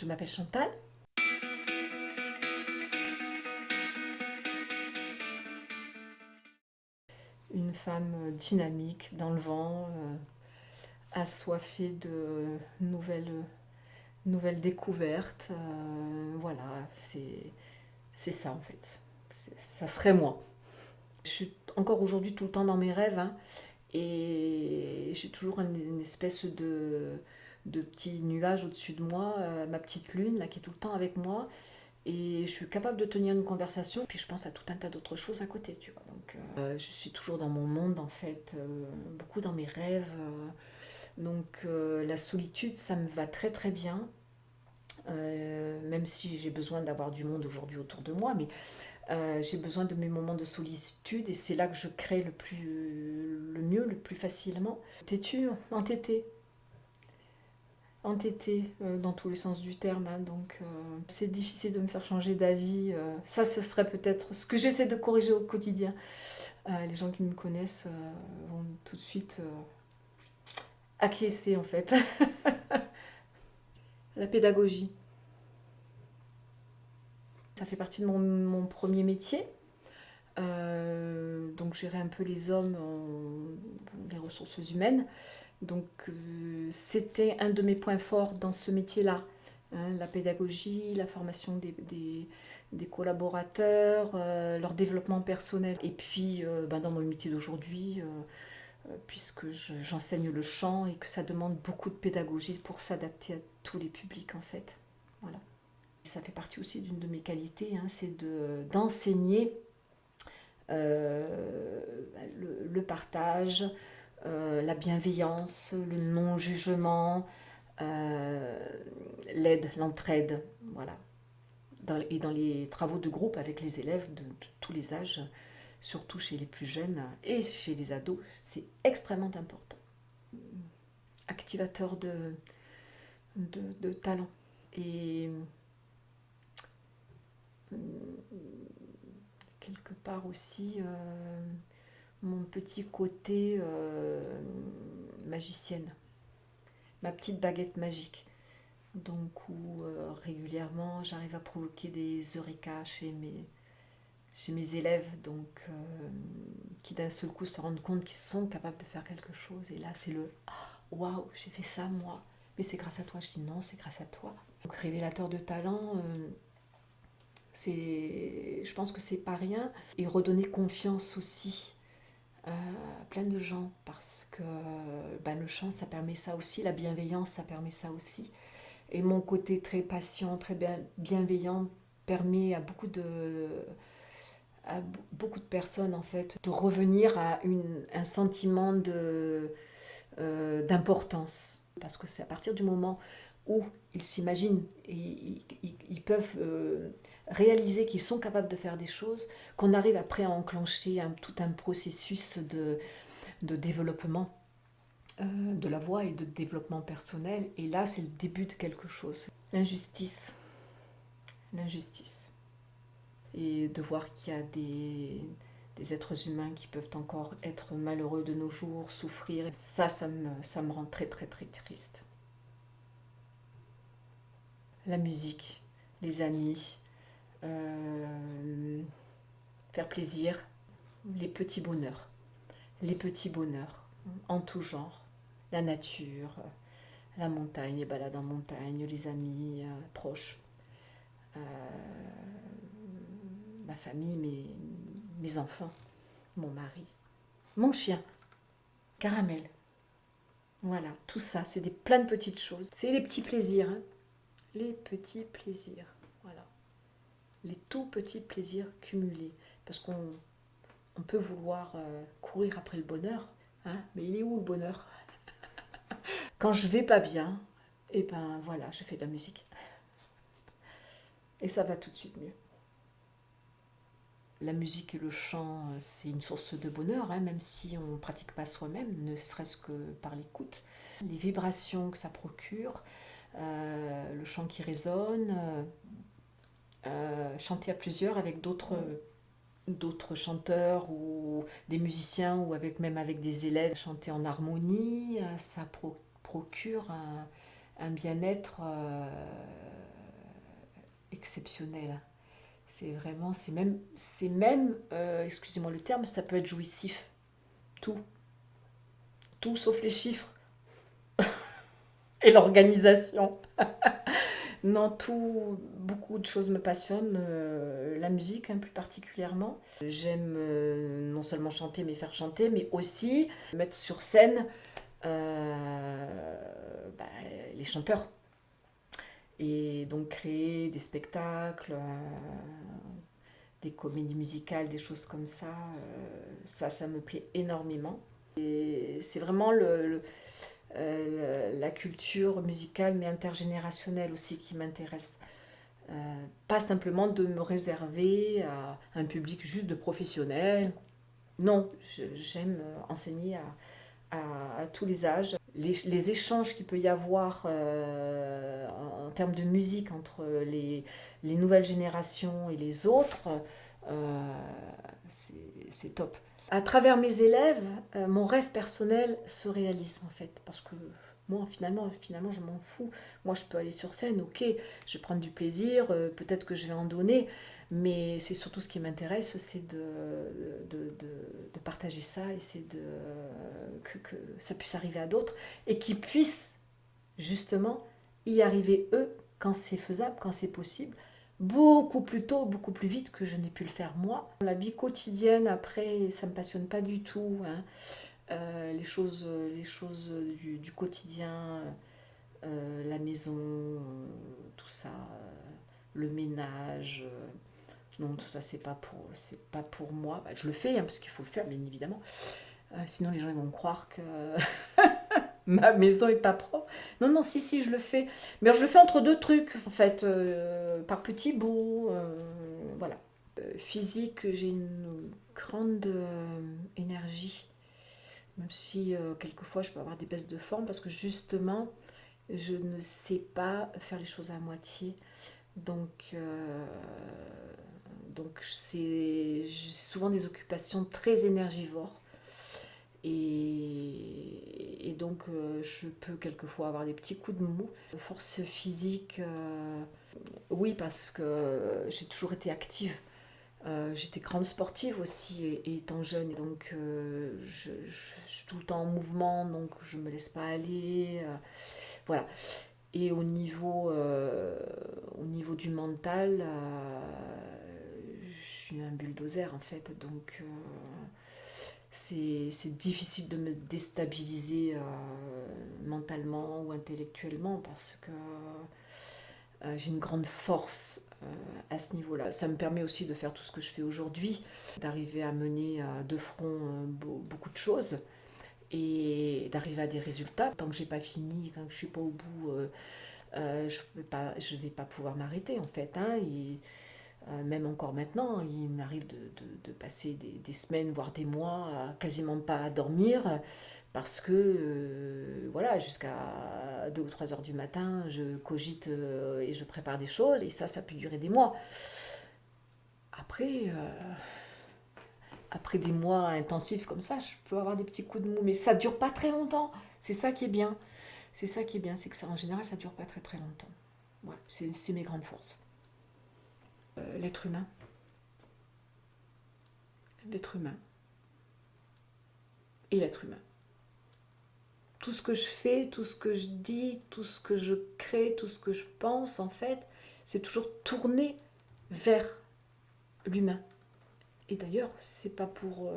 Je m'appelle Chantal. Une femme dynamique, dans le vent, assoiffée de nouvelles découvertes. Voilà, c'est ça en fait. Ça serait moi. Je suis encore aujourd'hui tout le temps dans mes rêves, hein, et j'ai toujours une espèce de petit nuage au-dessus de moi, ma petite lune là, qui est tout le temps avec moi. Et je suis capable de tenir une conversation, puis je pense à tout un tas d'autres choses à côté, tu vois. Donc, je suis toujours dans mon monde, en fait, beaucoup dans mes rêves. La solitude, ça me va très très bien, même si j'ai besoin d'avoir du monde aujourd'hui autour de moi, mais j'ai besoin de mes moments de solitude, et c'est là que je crée le mieux, le plus facilement. Têtu, entêté, entêtée dans tous les sens du terme, hein, donc c'est difficile de me faire changer d'avis. Ça, ce serait peut-être ce que j'essaie de corriger au quotidien. Les gens qui me connaissent vont tout de suite acquiescer en fait. La pédagogie, ça fait partie de mon premier métier. Donc gérer un peu les hommes, les ressources humaines. Donc c'était un de mes points forts dans ce métier-là, hein, la pédagogie, la formation des collaborateurs, leur développement personnel. Et puis dans mon métier d'aujourd'hui, puisque j'enseigne le chant et que ça demande beaucoup de pédagogie pour s'adapter à tous les publics en fait. Voilà. Ça fait partie aussi d'une de mes qualités, hein, c'est d'enseigner le partage, la bienveillance, le non-jugement, euh, l'aide, l'entraide, voilà. Et dans les travaux de groupe avec les élèves de tous les âges, surtout chez les plus jeunes et chez les ados, c'est extrêmement important. Activateur de talent. Et quelque part aussi mon petit côté magicienne, ma petite baguette magique. Donc où régulièrement j'arrive à provoquer des eureka chez mes élèves, donc qui d'un seul coup se rendent compte qu'ils sont capables de faire quelque chose. Et là c'est le waouh, j'ai fait ça moi. Mais c'est grâce à toi. Je dis non, c'est grâce à toi. Donc révélateur de talent, je pense que c'est pas rien. Et redonner confiance aussi à plein de gens parce que le chant ça permet ça aussi, la bienveillance ça permet ça aussi. Et mon côté très patient, très bienveillant permet à beaucoup de personnes en fait de revenir à un sentiment d'importance. Parce que c'est à partir du moment où ils s'imaginent et ils peuvent réaliser qu'ils sont capables de faire des choses, qu'on arrive après à enclencher tout un processus de développement de la voix et de développement personnel. Et là, c'est le début de quelque chose. L'injustice. L'injustice. Et de voir qu'il y a des êtres humains qui peuvent encore être malheureux de nos jours, souffrir. Ça me rend très très très triste. La musique, les amis, faire plaisir, les petits bonheurs. Les petits bonheurs en tout genre. La nature, la montagne, les balades en montagne, les amis proches, euh, ma famille, mes enfants, mon mari, mon chien, Caramel. Voilà, tout ça, c'est plein de petites choses. C'est les petits plaisirs, hein. Les petits plaisirs, voilà. Les tout petits plaisirs cumulés. Parce qu'on peut vouloir courir après le bonheur, hein, mais il est où le bonheur? Quand je vais pas bien, et ben voilà, je fais de la musique. Et ça va tout de suite mieux. La musique et le chant, c'est une source de bonheur, hein, même si on ne pratique pas soi-même, ne serait-ce que par l'écoute. Les vibrations que ça procure, le chant qui résonne, chanter à plusieurs avec d'autres chanteurs ou des musiciens ou même avec des élèves, chanter en harmonie, ça procure un bien-être exceptionnel. C'est vraiment, excusez-moi le terme, ça peut être jouissif. Tout, tout sauf les chiffres et l'organisation. Non, tout, beaucoup de choses me passionnent, la musique plus particulièrement. J'aime non seulement chanter, mais faire chanter, mais aussi mettre sur scène bah, les chanteurs. Et donc créer des spectacles, des comédies musicales, des choses comme ça, ça me plaît énormément. Et c'est vraiment la culture musicale, mais intergénérationnelle aussi, qui m'intéresse. Pas simplement de me réserver à un public juste de professionnels. Non, j'aime enseigner à tous les âges. Les échanges qu'il peut y avoir en termes de musique entre les nouvelles générations et les autres, euh, c'est top. À travers mes élèves, mon rêve personnel se réalise en fait, parce que moi finalement je m'en fous. Moi je peux aller sur scène, ok, je vais prendre du plaisir, peut-être que je vais en donner, mais c'est surtout ce qui m'intéresse, c'est de partager ça et c'est que ça puisse arriver à d'autres et qu'ils puissent justement y arriver eux quand c'est faisable, quand c'est possible, beaucoup plus tôt, beaucoup plus vite que je n'ai pu le faire moi. La vie quotidienne, après, ça ne me passionne pas du tout. Hein. Les choses du quotidien, la maison, tout ça, le ménage. Non, tout ça, c'est pas pour moi. Bah, je le fais, hein, parce qu'il faut le faire, bien évidemment. Sinon, les gens ils vont croire que ma maison est pas propre. Non, non, si, je le fais. Mais alors, je le fais entre deux trucs, en fait, par petits bouts. Voilà. Physique, j'ai une grande énergie, même si quelquefois je peux avoir des baisses de forme, parce que justement, je ne sais pas faire les choses à moitié. Donc, j'ai souvent des occupations très énergivores. Et donc, je peux quelquefois avoir des petits coups de mou. Force physique, oui, parce que j'ai toujours été active. J'étais grande sportive aussi, étant jeune. Donc, je suis tout le temps en mouvement, donc je ne me laisse pas aller. Voilà. Et au niveau du mental, je suis un bulldozer en fait. Donc, c'est difficile de me déstabiliser mentalement ou intellectuellement parce que j'ai une grande force à ce niveau-là. Ça me permet aussi de faire tout ce que je fais aujourd'hui, d'arriver à mener de front beaucoup de choses et d'arriver à des résultats. Tant que j'ai pas fini, quand je suis pas au bout, je vais pas pouvoir m'arrêter en fait. Hein, et, même encore maintenant, il m'arrive de passer des semaines, voire des mois, à quasiment pas dormir, parce que, voilà, jusqu'à 2 ou 3 heures du matin, je cogite et je prépare des choses, et ça peut durer des mois. Après, après des mois intensifs comme ça, je peux avoir des petits coups de mou, mais ça dure pas très longtemps. C'est ça qui est bien. C'est ça qui est bien, c'est que ça, en général, ça dure pas très très longtemps. Voilà, c'est mes grandes forces. L'être humain. L'être humain. Et l'être humain. Tout ce que je fais, tout ce que je dis, tout ce que je crée, tout ce que je pense, en fait, c'est toujours tourné vers l'humain. Et d'ailleurs, c'est pas pour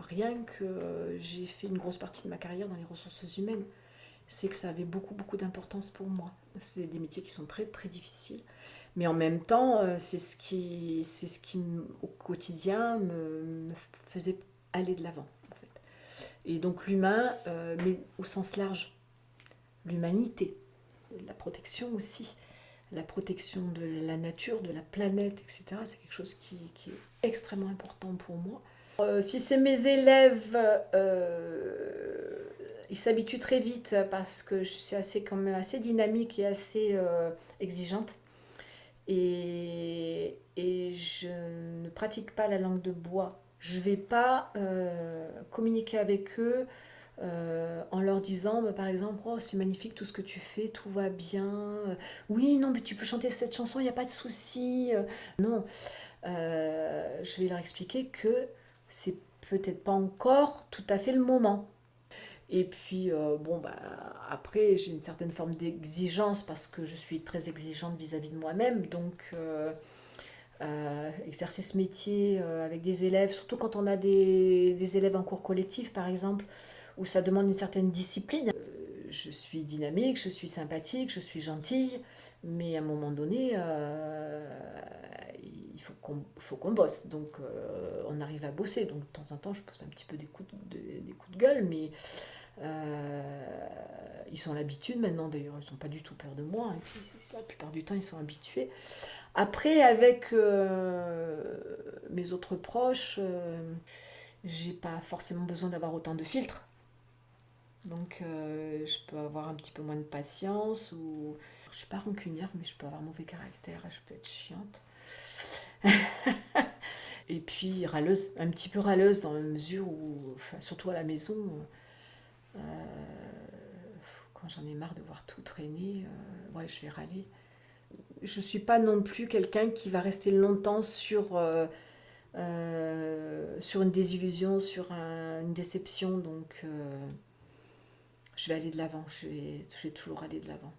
rien que j'ai fait une grosse partie de ma carrière dans les ressources humaines. C'est que ça avait beaucoup, beaucoup d'importance pour moi. C'est des métiers qui sont très, très difficiles. Mais en même temps, c'est ce qui au quotidien, me faisait aller de l'avant. En fait. Et donc l'humain, mais au sens large, l'humanité, la protection aussi, la protection de la nature, de la planète, etc. C'est quelque chose qui est extrêmement important pour moi. Si c'est mes élèves, ils s'habituent très vite parce que je suis quand même assez dynamique et assez exigeante. Et je ne pratique pas la langue de bois. Je ne vais pas communiquer avec eux en leur disant, bah, par exemple, oh, c'est magnifique tout ce que tu fais, tout va bien. Oui, non, mais tu peux chanter cette chanson, il n'y a pas de souci. Non, je vais leur expliquer que c'est peut-être pas encore tout à fait le moment. Et puis, bon, bah, après, j'ai une certaine forme d'exigence parce que je suis très exigeante vis-à-vis de moi-même. Donc, exercer ce métier avec des élèves, surtout quand on a des élèves en cours collectif, par exemple, où ça demande une certaine discipline. Je suis dynamique, je suis sympathique, je suis gentille, mais à un moment donné, il faut qu'on bosse. Donc, on arrive à bosser. Donc, de temps en temps, je pose un petit peu des coups de gueule, mais ils sont à l'habitude maintenant, d'ailleurs, ils n'ont pas du tout peur de moi. Et puis, la plupart du temps, ils sont habitués. Après, avec mes autres proches, j'ai pas forcément besoin d'avoir autant de filtres. Donc, je peux avoir un petit peu moins de patience ou je suis pas rancunière, mais je peux avoir mauvais caractère, je peux être chiante. Et puis râleuse, un petit peu râleuse dans la mesure où, enfin, surtout à la maison, euh, quand j'en ai marre de voir tout traîner, ouais, je vais râler. Je suis pas non plus quelqu'un qui va rester longtemps sur une désillusion, sur une déception, donc je vais aller de l'avant, je vais toujours aller de l'avant.